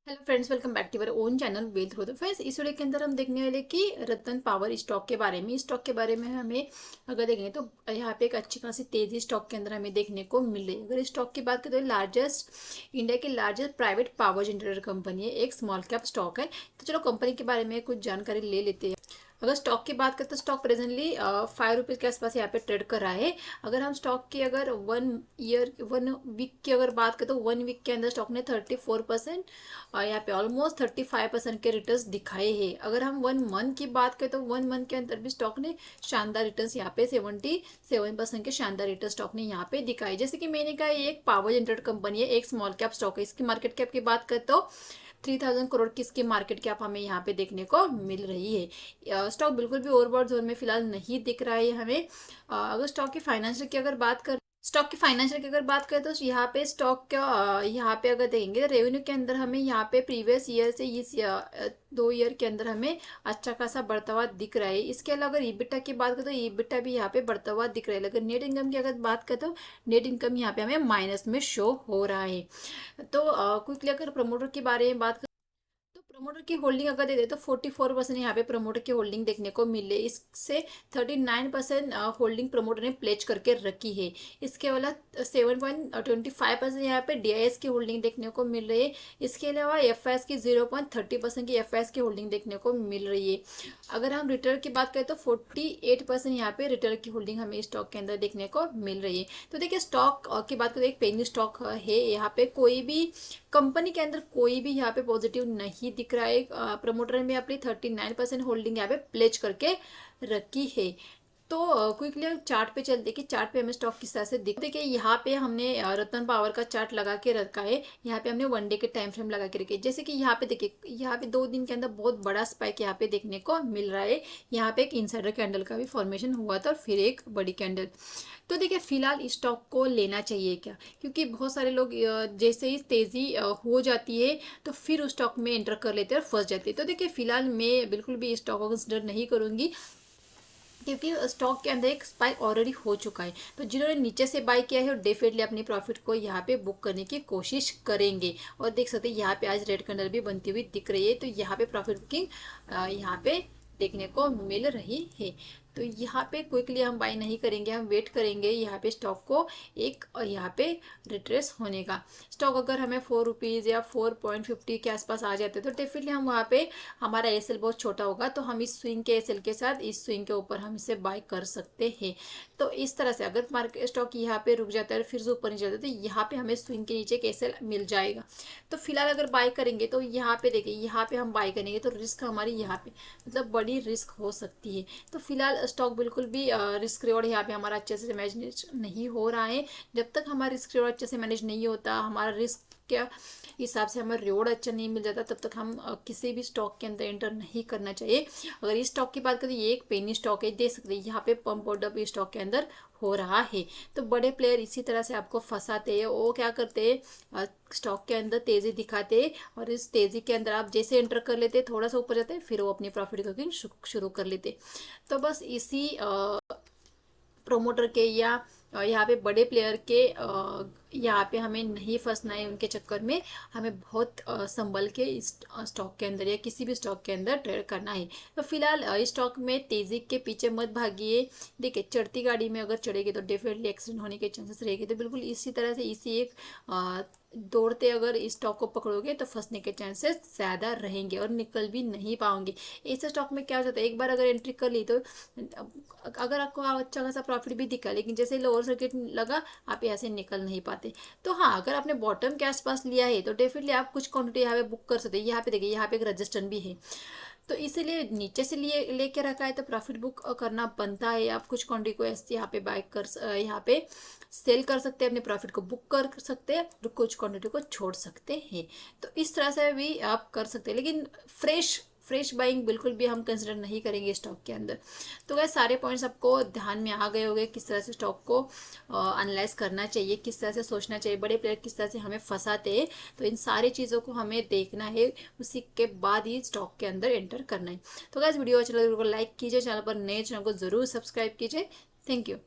Hello friends, welcome back to our own channel wealth growth. Friends, इस video के अंदर हम देखने वाले कि रतन पावर स्टॉक के बारे में। स्टॉक के बारे में हमें अगर देखेंगे तो यहाँ पे एक अच्छी खासी तेजी स्टॉक के अंदर हमें देखने को मिल रही है। अगर स्टॉक की बात करें तो लार्जेस्ट इंडिया की largest private power generator company है, एक स्मॉल कैप स्टॉक है। तो चलो कंपनी के बारे में कुछ जानकारी ले लेते हैं। अगर स्टॉक की बात करें तो स्टॉक प्रेजेंटली 5 रुपीज़ के आसपास यहाँ पे ट्रेड कर रहा है। अगर हम स्टॉक की अगर 1 वीक की अगर बात करें तो 1 वीक के अंदर स्टॉक ने 34% और यहाँ पे ऑलमोस्ट 35% के रिटर्न्स दिखाए हैं। अगर हम 1 मंथ की बात करें तो 1 मंथ के अंदर भी स्टॉक ने शानदार रिटर्न्स यहाँ पे 77% के शानदार रिटर्न स्टॉक ने यहाँ पे दिखाए। जैसे कि मैंने कहा, ये एक पावर जनरेटर कंपनी है, एक स्मॉल कैप स्टॉक है। इसकी मार्केट कैप की बात करें तो 3000 करोड़ की इसकी मार्केट कैप हमें यहाँ पे देखने को मिल रही है। स्टॉक बिल्कुल भी ओवरबॉट जोन में फिलहाल नहीं दिख रहा है हमें। अगर स्टॉक की फाइनेंशियल की अगर बात करें तो यहाँ पे स्टॉक का यहाँ पे अगर देखेंगे तो रेवेन्यू के अंदर हमें यहाँ पे प्रीवियस ईयर से इस 2 ईयर के अंदर हमें अच्छा खासा बढ़ता हुआ दिख रहा है। इसके अलावा अगर ईबिटा की बात करें तो ईबिटा भी यहाँ पे बढ़ता हुआ दिख रहा है। अगर नेट इनकम की अगर बात करें तो नेट इनकम यहाँ पे हमें माइनस में शो हो रहा है। तो क्विकली अगर प्रमोटर के बारे में बात तो प्रमोटर की होल्डिंग अगर दे दे तो 44% यहाँ पे प्रमोटर की होल्डिंग देखने को मिले। इससे 39% होल्डिंग प्रमोटर ने प्लेज करके रखी है। इसके अलावा 7.25% यहाँ पे डीआईएस की होल्डिंग देखने को मिल रही है। इसके अलावा एफआईएस की 0.30% की एफआईएस की होल्डिंग देखने को मिल रही है। अगर हम रिटर्न की बात करें तो 48% यहाँ पे रिटर्न की होल्डिंग हमें स्टॉक के अंदर देखने को मिल रही है। तो देखिए, स्टॉक की बात करें, एक पेनी स्टॉक है। यहाँ पे कोई भी कंपनी के अंदर कोई भी यहाँ पे पॉजिटिव नहीं दिख रहा है। प्रमोटर ने अपनी 39% होल्डिंग यहाँ पे प्लेज करके रखी है। तो क्विकली चार्ट पे चलते कि चार्ट पे हमें स्टॉक किस तरह से दिख। देखिए, यहाँ पे हमने रतन पावर का चार्ट लगा के रखा है। यहाँ पे हमने 1 डे के टाइम फ्रेम लगा के रखे। जैसे कि यहाँ पे देखिए, यहाँ पे 2 दिन के अंदर बहुत बड़ा स्पाइक यहाँ पे देखने को मिल रहा है। यहाँ पे एक इनसाइडर कैंडल का भी फॉर्मेशन हुआ था और फिर एक बड़ी कैंडल। तो देखिए, फिलहाल इस स्टॉक को लेना चाहिए क्या, क्योंकि बहुत सारे लोग जैसे ही तेज़ी हो जाती है तो फिर उस स्टॉक में एंटर कर लेते हैं और फंस जाते हैं। तो देखिए, फिलहाल मैं बिल्कुल भी इस स्टॉक को कंसिडर नहीं करूँगी, क्योंकि स्टॉक के अंदर एक स्पाइक ऑलरेडी हो चुका है। तो जिन्होंने नीचे से बाय किया है वो डेफिनेटली अपनी प्रॉफिट को यहाँ पे बुक करने की कोशिश करेंगे। और देख सकते हैं यहाँ पे आज रेड कैंडल भी बनती हुई दिख रही है। तो यहाँ पे प्रॉफिट बुकिंग यहाँ पे देखने को मिल रही है। तो यहाँ पे क्विकली हम बाय नहीं करेंगे, हम वेट करेंगे यहाँ पे स्टॉक को एक यहाँ पे रिट्रेस होने का। स्टॉक अगर हमें 4 रुपीज़ या 4.50 के आसपास आ जाते तो डेफिनेटली हम वहाँ पे, हमारा एसएल बहुत छोटा होगा तो हम इस स्विंग के एसएल के साथ इस स्विंग के ऊपर हम इसे बाय कर सकते हैं। तो इस तरह से अगर मार्केट स्टॉक यहाँ पे रुक जाता है फिर से ऊपर नहीं जाता तो यहाँ पे हमें स्विंग के नीचे एक एसएल मिल जाएगा। तो फिलहाल अगर बाय करेंगे तो यहाँ पे देखिए, यहाँ पे हम बाय करेंगे तो रिस्क हमारी यहाँ पे मतलब बड़ी रिस्क हो सकती है। तो फिलहाल स्टॉक बिल्कुल भी रिस्क रिवॉर्ड यहाँ पे हमारा अच्छे से मैनेज नहीं हो रहा है। जब तक हमारा रिस्क रिवॉर्ड अच्छे से मैनेज नहीं होता, हमारा रिस्क के हिसाब से हमें रिवॉर्ड अच्छा नहीं मिल जाता, तब तक हम किसी भी स्टॉक के अंदर एंटर नहीं करना चाहिए। अगर इस स्टॉक की बात करें, ये एक पेनी स्टॉक है, देख सकते हैं यहाँ पे पंप और डब स्टॉक के अंदर हो रहा है। तो बड़े प्लेयर इसी तरह से आपको फंसाते हैं। वो क्या करते हैं, स्टॉक के अंदर तेज़ी दिखाते हैं और इस तेज़ी के अंदर आप जैसे एंटर कर लेते हैं, थोड़ा सा ऊपर जाते हैं, फिर वो अपनी प्रॉफिट कुकिंग शुरू कर लेते। तो बस इसी प्रोमोटर के या यहाँ पे बड़े प्लेयर के यहाँ पे हमें नहीं फंसना है। उनके चक्कर में हमें बहुत संभल के इस स्टॉक के अंदर या किसी भी स्टॉक के अंदर ट्रेड करना है। तो फिलहाल इस स्टॉक में तेज़ी के पीछे मत भागिए। देखिए, चढ़ती गाड़ी में अगर चढ़ेगी तो डेफिनेटली एक्सीडेंट होने के चांसेस रहेंगे। तो बिल्कुल इसी तरह से इसी एक दौड़ते अगर इस स्टॉक को पकड़ोगे तो फंसने के चांसेस ज़्यादा रहेंगे और निकल भी नहीं पाओगे। इस स्टॉक में क्या होता है, एक बार अगर एंट्री कर ली तो अगर आपको अच्छा खासा प्रॉफिट भी दिखा, लेकिन जैसे लोअर सर्किट लगा आप यहाँ से निकल नहीं पाते। तो हाँ, अगर आपने बॉटम के आसपास लिया है तो डेफिनेटली आप कुछ क्वांटिटी यहाँ पे बुक कर सकते हैं। यहाँ पे देखिए, यहाँ पे एक रजिस्टेंस भी है, तो इसीलिए नीचे से लेके रखा है तो प्रॉफिट बुक करना बनता है। आप कुछ क्वांटिटी को ऐसे यहाँ पे बाय कर यहाँ पे सेल कर सकते हैं, अपने प्रॉफिट को बुक कर सकते हैं और कुछ क्वांटिटी को छोड़ सकते हैं। तो इस तरह से भी आप कर सकते हैं, लेकिन फ्रेश बाइंग बिल्कुल भी हम कंसिडर नहीं करेंगे स्टॉक के अंदर। तो वह सारे पॉइंट्स आपको ध्यान में आ गए होंगे, किस तरह से स्टॉक को एनालाइज करना चाहिए, किस तरह से सोचना चाहिए, बड़े प्लेयर किस तरह से हमें फंसाते हैं। तो इन सारी चीज़ों को हमें देखना है, उसी के बाद ही स्टॉक के अंदर एंटर करना है। तो गाइस, वीडियो अच्छा लगे तो लाइक कीजिए, चैनल पर नए चैनल को ज़रूर सब्सक्राइब कीजिए। Thank you.